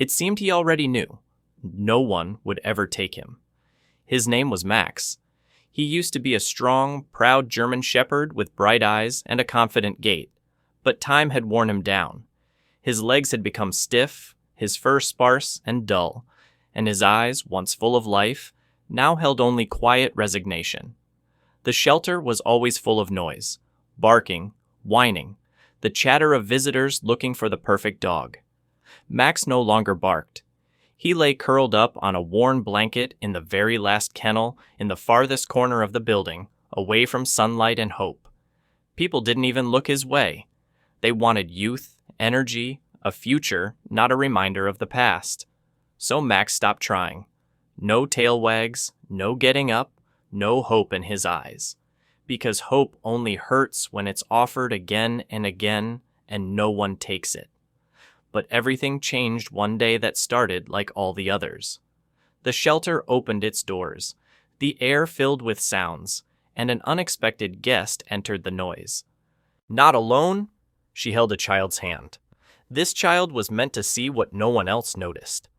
It seemed he already knew. No one would ever take him. His name was Max. He used to be a strong, proud German shepherd with bright eyes and a confident gait, but time had worn him down. His legs had become stiff, his fur sparse and dull, and his eyes, once full of life, now held only quiet resignation. The shelter was always full of noise, barking, whining, the chatter of visitors looking for the perfect dog. Max no longer barked. He lay curled up on a worn blanket in the very last kennel in the farthest corner of the building, away from sunlight and hope. People didn't even look his way. They wanted youth, energy, a future, not a reminder of the past. So Max stopped trying. No tail wags, no getting up, no hope in his eyes. Because hope only hurts when it's offered again and again, and no one takes it. But everything changed one day that started like all the others. The shelter opened its doors. The air filled with sounds, and an unexpected guest entered the noise. Not alone? She held a child's hand. This child was meant to see what no one else noticed.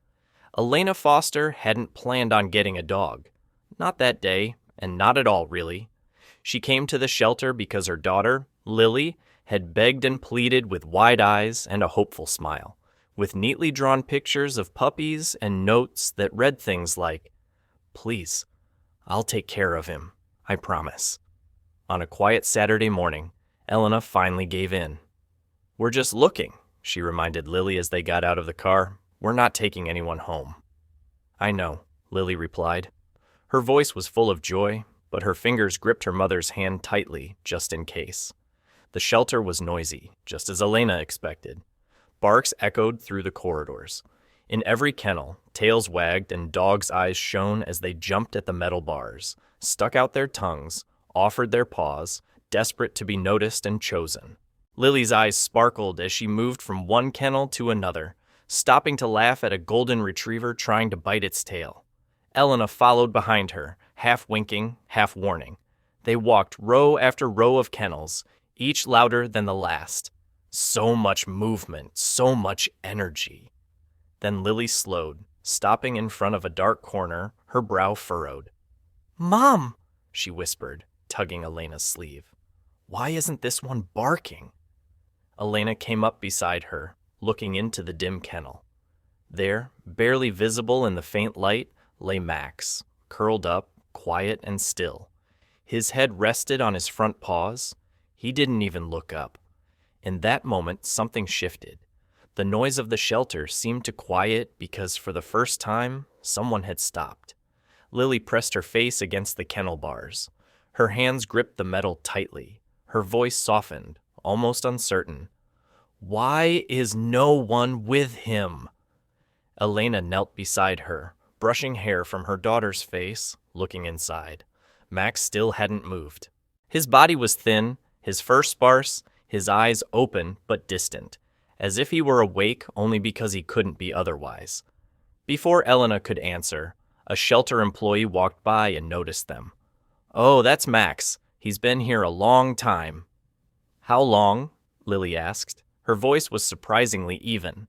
Elena Foster hadn't planned on getting a dog. Not that day, and not at all, really. She came to the shelter because her daughter, Lily, had begged and pleaded with wide eyes and a hopeful smile, with neatly drawn pictures of puppies and notes that read things like, "Please, I'll take care of him, I promise." On a quiet Saturday morning, Elena finally gave in. "We're just looking," she reminded Lily as they got out of the car. "We're not taking anyone home." "I know," Lily replied. Her voice was full of joy, but her fingers gripped her mother's hand tightly, just in case. The shelter was noisy, just as Elena expected. Barks echoed through the corridors. In every kennel, tails wagged and dogs' eyes shone as they jumped at the metal bars, stuck out their tongues, offered their paws, desperate to be noticed and chosen. Lily's eyes sparkled as she moved from one kennel to another, stopping to laugh at a golden retriever trying to bite its tail. Elena followed behind her, half winking, half warning. They walked row after row of kennels, each louder than the last. So much movement, so much energy. Then Lily slowed, stopping in front of a dark corner, her brow furrowed. "Mom," she whispered, tugging Elena's sleeve. "Why isn't this one barking?" Elena came up beside her, looking into the dim kennel. There, barely visible in the faint light, lay Max, curled up, quiet and still. His head rested on his front paws. He didn't even look up. In that moment, something shifted. The noise of the shelter seemed to quiet because for the first time, someone had stopped. Lily pressed her face against the kennel bars. Her hands gripped the metal tightly. Her voice softened, almost uncertain. "Why is no one with him?" Elena knelt beside her, brushing hair from her daughter's face, looking inside. Max still hadn't moved. His body was thin, his fur sparse, his eyes open but distant, as if he were awake only because he couldn't be otherwise. Before Elena could answer, a shelter employee walked by and noticed them. "Oh, that's Max. He's been here a long time." "How long?" Lily asked. Her voice was surprisingly even.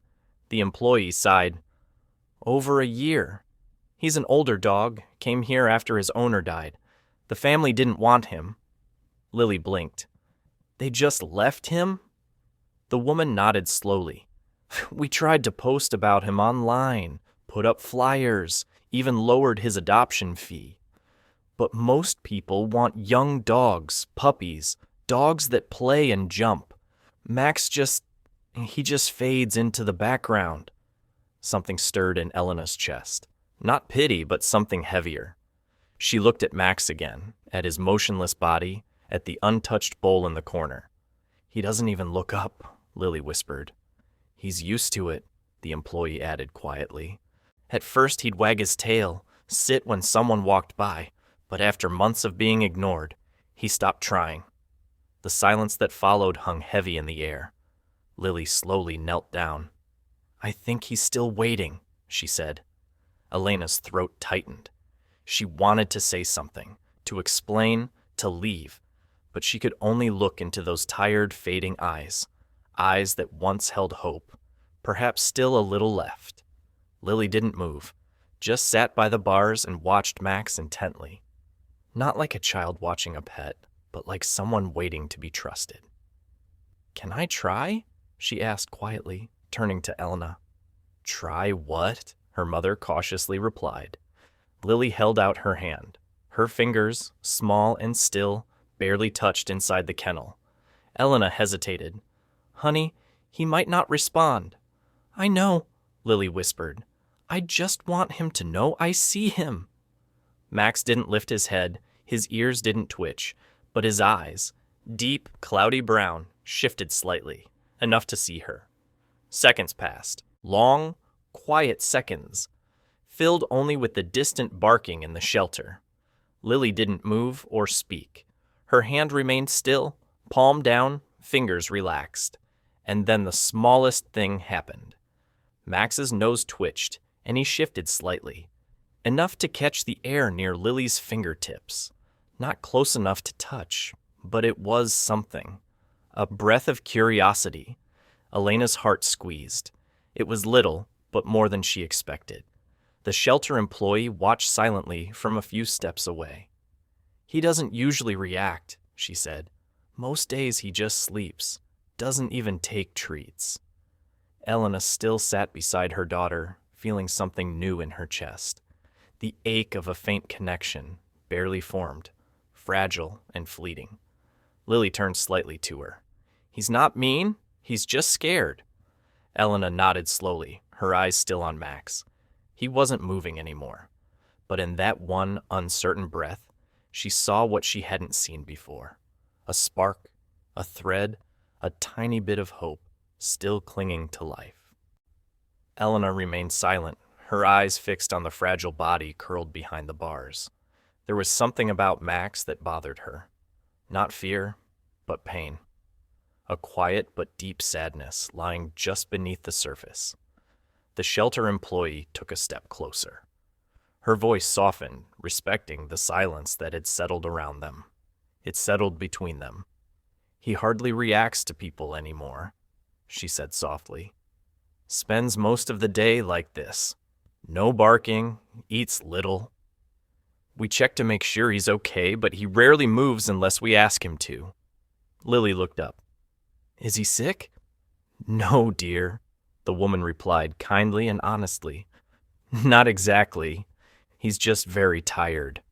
The employee sighed. "Over a year. He's an older dog, came here after his owner died. The family didn't want him." Lily blinked. "They just left him?" The woman nodded slowly. "We tried to post about him online, put up flyers, even lowered his adoption fee. But most people want young dogs, puppies, dogs that play and jump. Max just fades into the background." Something stirred in Elena's chest. Not pity, but something heavier. She looked at Max again, at his motionless body, at the untouched bowl in the corner. "He doesn't even look up," Lily whispered. "He's used to it," the employee added quietly. "At first he'd wag his tail, sit when someone walked by, but after months of being ignored, he stopped trying." The silence that followed hung heavy in the air. Lily slowly knelt down. "I think he's still waiting," she said. Elena's throat tightened. She wanted to say something, to explain, to leave, but she could only look into those tired, fading eyes, eyes that once held hope, perhaps still a little left. Lily didn't move, just sat by the bars and watched Max intently. Not like a child watching a pet, but like someone waiting to be trusted. "Can I try?" she asked quietly, turning to Elena. "Try what?" her mother cautiously replied. Lily held out her hand. Her fingers, small and still, barely touched inside the kennel. Elena hesitated. "Honey, he might not respond." "I know," Lily whispered. "I just want him to know I see him." Max didn't lift his head, his ears didn't twitch, but his eyes, deep, cloudy brown, shifted slightly, enough to see her. Seconds passed, long, quiet seconds, filled only with the distant barking in the shelter. Lily didn't move or speak. Her hand remained still, palm down, fingers relaxed. And then the smallest thing happened. Max's nose twitched, and he shifted slightly, enough to catch the air near Lily's fingertips. Not close enough to touch, but it was something. A breath of curiosity. Elena's heart squeezed. It was little, but more than she expected. The shelter employee watched silently from a few steps away. "He doesn't usually react," she said. "Most days he just sleeps, doesn't even take treats." Elena still sat beside her daughter, feeling something new in her chest. The ache of a faint connection, barely formed, fragile and fleeting. Lily turned slightly to her. "He's not mean, he's just scared." Elena nodded slowly, her eyes still on Max. He wasn't moving anymore. But in that one uncertain breath, she saw what she hadn't seen before. A spark, a thread, a tiny bit of hope, still clinging to life. Elena remained silent, her eyes fixed on the fragile body curled behind the bars. There was something about Max that bothered her. Not fear, but pain. A quiet but deep sadness lying just beneath the surface. The shelter employee took a step closer. Her voice softened, respecting the silence that had settled around them. It settled between them. "He hardly reacts to people anymore," she said softly. "Spends most of the day like this. No barking, eats little. We check to make sure he's okay, but he rarely moves unless we ask him to." Lily looked up. "Is he sick?" "No, dear," the woman replied kindly and honestly. "Not exactly. He's just very tired."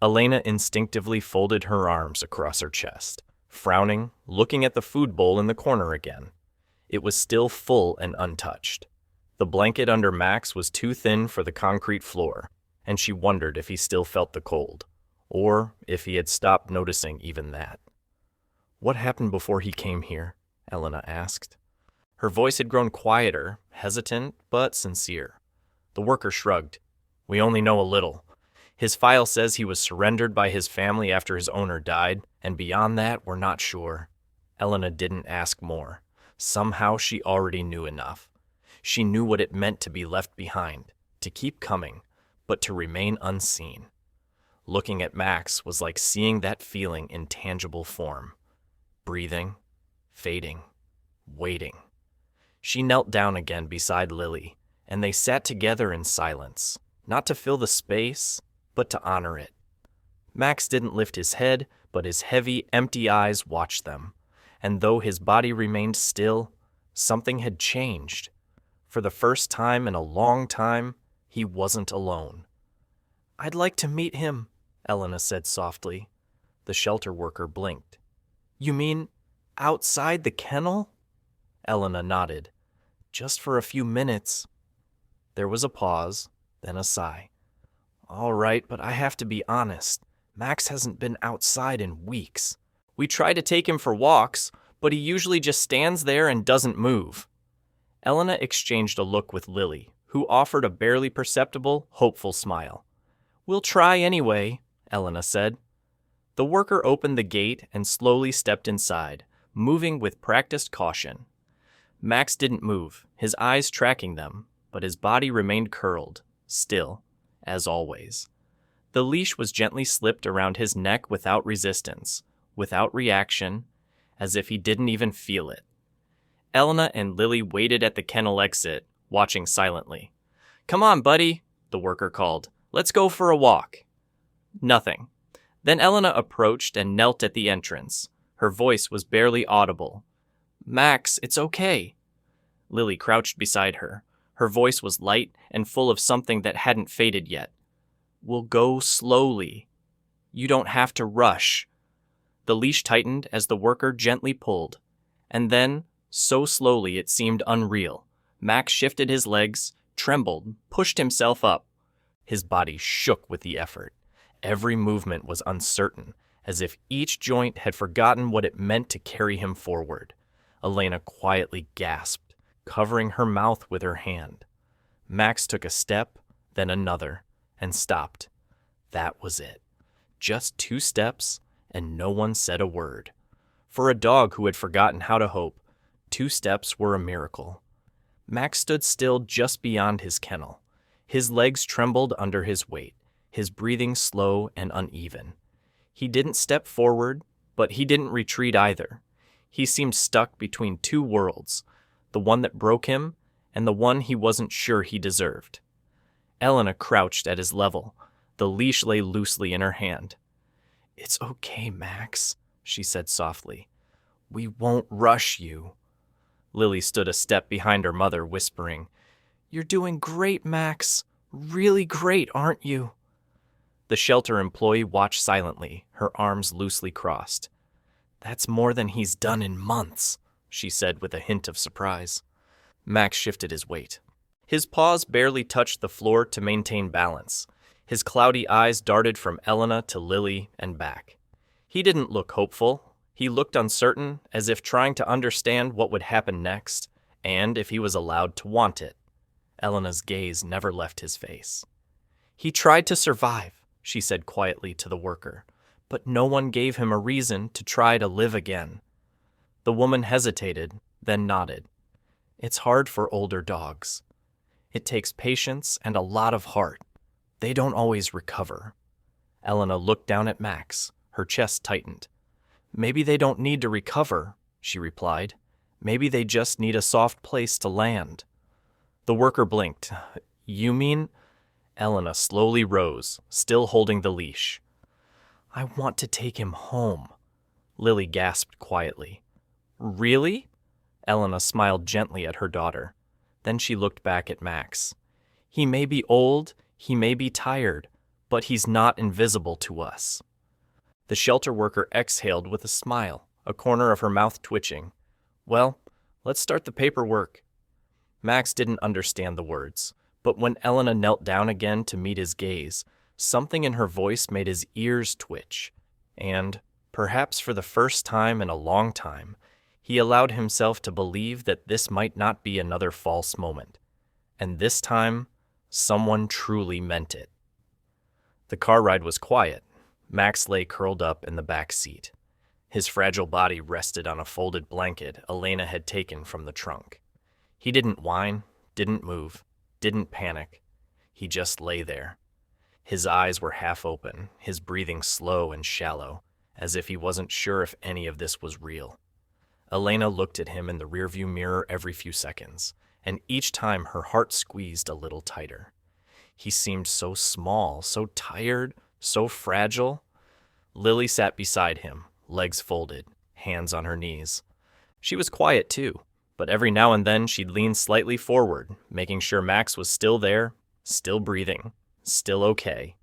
Elena instinctively folded her arms across her chest, frowning, looking at the food bowl in the corner again. It was still full and untouched. The blanket under Max was too thin for the concrete floor, and she wondered if he still felt the cold, or if he had stopped noticing even that. "What happened before he came here?" Elena asked. Her voice had grown quieter, hesitant, but sincere. The worker shrugged. "We only know a little. His file says he was surrendered by his family after his owner died, and beyond that, we're not sure." Elena didn't ask more. Somehow she already knew enough. She knew what it meant to be left behind, to keep coming, but to remain unseen. Looking at Max was like seeing that feeling in tangible form. Breathing, fading, waiting. She knelt down again beside Lily, and they sat together in silence, not to fill the space, but to honor it. Max didn't lift his head, but his heavy, empty eyes watched them, and though his body remained still, something had changed. For the first time in a long time, he wasn't alone. "I'd like to meet him," Elena said softly. The shelter worker blinked. "You mean outside the kennel?" Elena nodded. "Just for a few minutes." There was a pause, then a sigh. "All right, but I have to be honest. Max hasn't been outside in weeks. We try to take him for walks, but he usually just stands there and doesn't move." Elena exchanged a look with Lily, who offered a barely perceptible, hopeful smile. "We'll try anyway," Elena said. The worker opened the gate and slowly stepped inside, moving with practiced caution. Max didn't move, his eyes tracking them, but his body remained curled, still, as always. The leash was gently slipped around his neck without resistance, without reaction, as if he didn't even feel it. Elena and Lily waited at the kennel exit, watching silently. "Come on, buddy," the worker called. "Let's go for a walk." Nothing. Then Elena approached and knelt at the entrance. Her voice was barely audible. "Max, it's okay." Lily crouched beside her. Her voice was light and full of something that hadn't faded yet. "We'll go slowly. You don't have to rush." The leash tightened as the worker gently pulled. And then, so slowly it seemed unreal, Max shifted his legs, trembled, pushed himself up. His body shook with the effort. Every movement was uncertain, as if each joint had forgotten what it meant to carry him forward. Elena quietly gasped, covering her mouth with her hand. Max took a step, then another, and stopped. That was it. Just 2 steps, and no one said a word. For a dog who had forgotten how to hope, 2 steps were a miracle. Max stood still just beyond his kennel. His legs trembled under his weight, his breathing slow and uneven. He didn't step forward, but he didn't retreat either. He seemed stuck between 2 worlds, the one that broke him and the one he wasn't sure he deserved. Elena crouched at his level. The leash lay loosely in her hand. "It's okay, Max," she said softly. "We won't rush you." Lily stood a step behind her mother, whispering, "You're doing great, Max. Really great, aren't you?" The shelter employee watched silently, her arms loosely crossed. "That's more than he's done in months," she said with a hint of surprise. Max shifted his weight. His paws barely touched the floor to maintain balance. His cloudy eyes darted from Elena to Lily and back. He didn't look hopeful. He looked uncertain, as if trying to understand what would happen next, and if he was allowed to want it. Elena's gaze never left his face. "He tried to survive," she said quietly to the worker, "but no one gave him a reason to try to live again." The woman hesitated, then nodded. "It's hard for older dogs. It takes patience and a lot of heart. They don't always recover." Elena looked down at Max. Her chest tightened. "Maybe they don't need to recover," she replied. "Maybe they just need a soft place to land." The worker blinked. "You mean?" Elena slowly rose, still holding the leash. "I want to take him home," Lily gasped quietly. "Really?" Elena smiled gently at her daughter. Then she looked back at Max. "He may be old, he may be tired, but he's not invisible to us." The shelter worker exhaled with a smile, a corner of her mouth twitching. "Well, let's start the paperwork." Max didn't understand the words, but when Elena knelt down again to meet his gaze, something in her voice made his ears twitch, and, perhaps for the first time in a long time, he allowed himself to believe that this might not be another false moment. And this time, someone truly meant it. The car ride was quiet. Max lay curled up in the back seat. His fragile body rested on a folded blanket Elena had taken from the trunk. He didn't whine, didn't move, didn't panic. He just lay there. His eyes were half open, his breathing slow and shallow, as if he wasn't sure if any of this was real. Elena looked at him in the rearview mirror every few seconds, and each time her heart squeezed a little tighter. He seemed so small, so tired, so fragile. Lily sat beside him, legs folded, hands on her knees. She was quiet too, but every now and then she'd lean slightly forward, making sure Max was still there, still breathing, still okay.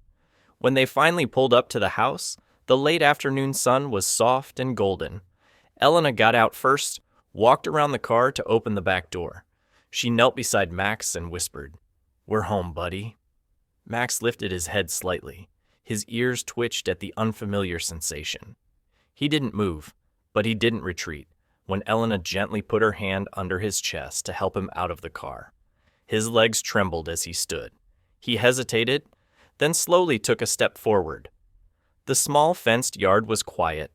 When they finally pulled up to the house, the late afternoon sun was soft and golden. Elena got out first, walked around the car to open the back door. She knelt beside Max and whispered, "We're home, buddy." Max lifted his head slightly. His ears twitched at the unfamiliar sensation. He didn't move, but he didn't retreat when Elena gently put her hand under his chest to help him out of the car. His legs trembled as he stood. He hesitated, then slowly took a step forward. The small fenced yard was quiet,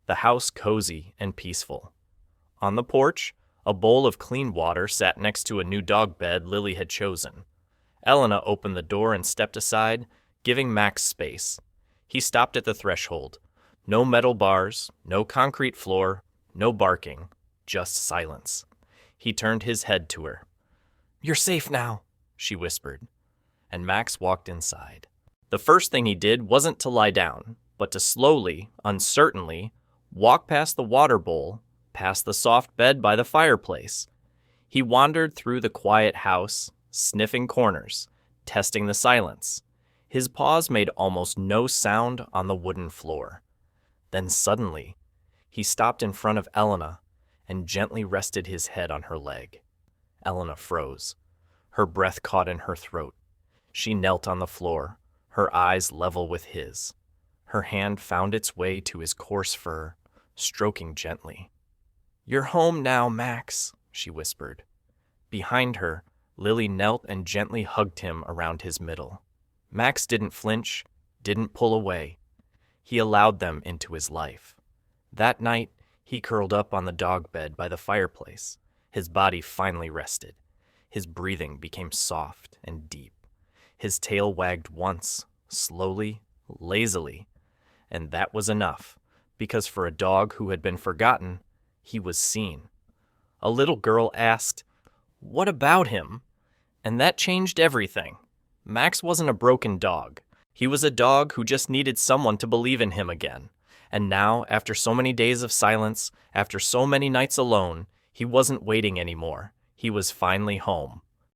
the house cozy and peaceful. On the porch, a bowl of clean water sat next to a new dog bed Lily had chosen. Elena opened the door and stepped aside, giving Max space. He stopped at the threshold. No metal bars, no concrete floor, no barking, just silence. He turned his head to her. "You're safe now," she whispered. and Max walked inside. The first thing he did wasn't to lie down, but to slowly, uncertainly, walk past the water bowl, past the soft bed by the fireplace. He wandered through the quiet house, sniffing corners, testing the silence. His paws made almost no sound on the wooden floor. Then suddenly, he stopped in front of Elena and gently rested his head on her leg. Elena froze. Her breath caught in her throat. She knelt on the floor, her eyes level with his. Her hand found its way to his coarse fur, stroking gently. "You're home now, Max," she whispered. Behind her, Lily knelt and gently hugged him around his middle. Max didn't flinch, didn't pull away. He allowed them into his life. That night, he curled up on the dog bed by the fireplace. His body finally rested. His breathing became soft and deep. His tail wagged once, slowly, lazily. And that was enough, because for a dog who had been forgotten, he was seen. A little girl asked, "What about him?" And that changed everything. Max wasn't a broken dog. He was a dog who just needed someone to believe in him again. And now, after so many days of silence, after so many nights alone, he wasn't waiting anymore. He was finally home.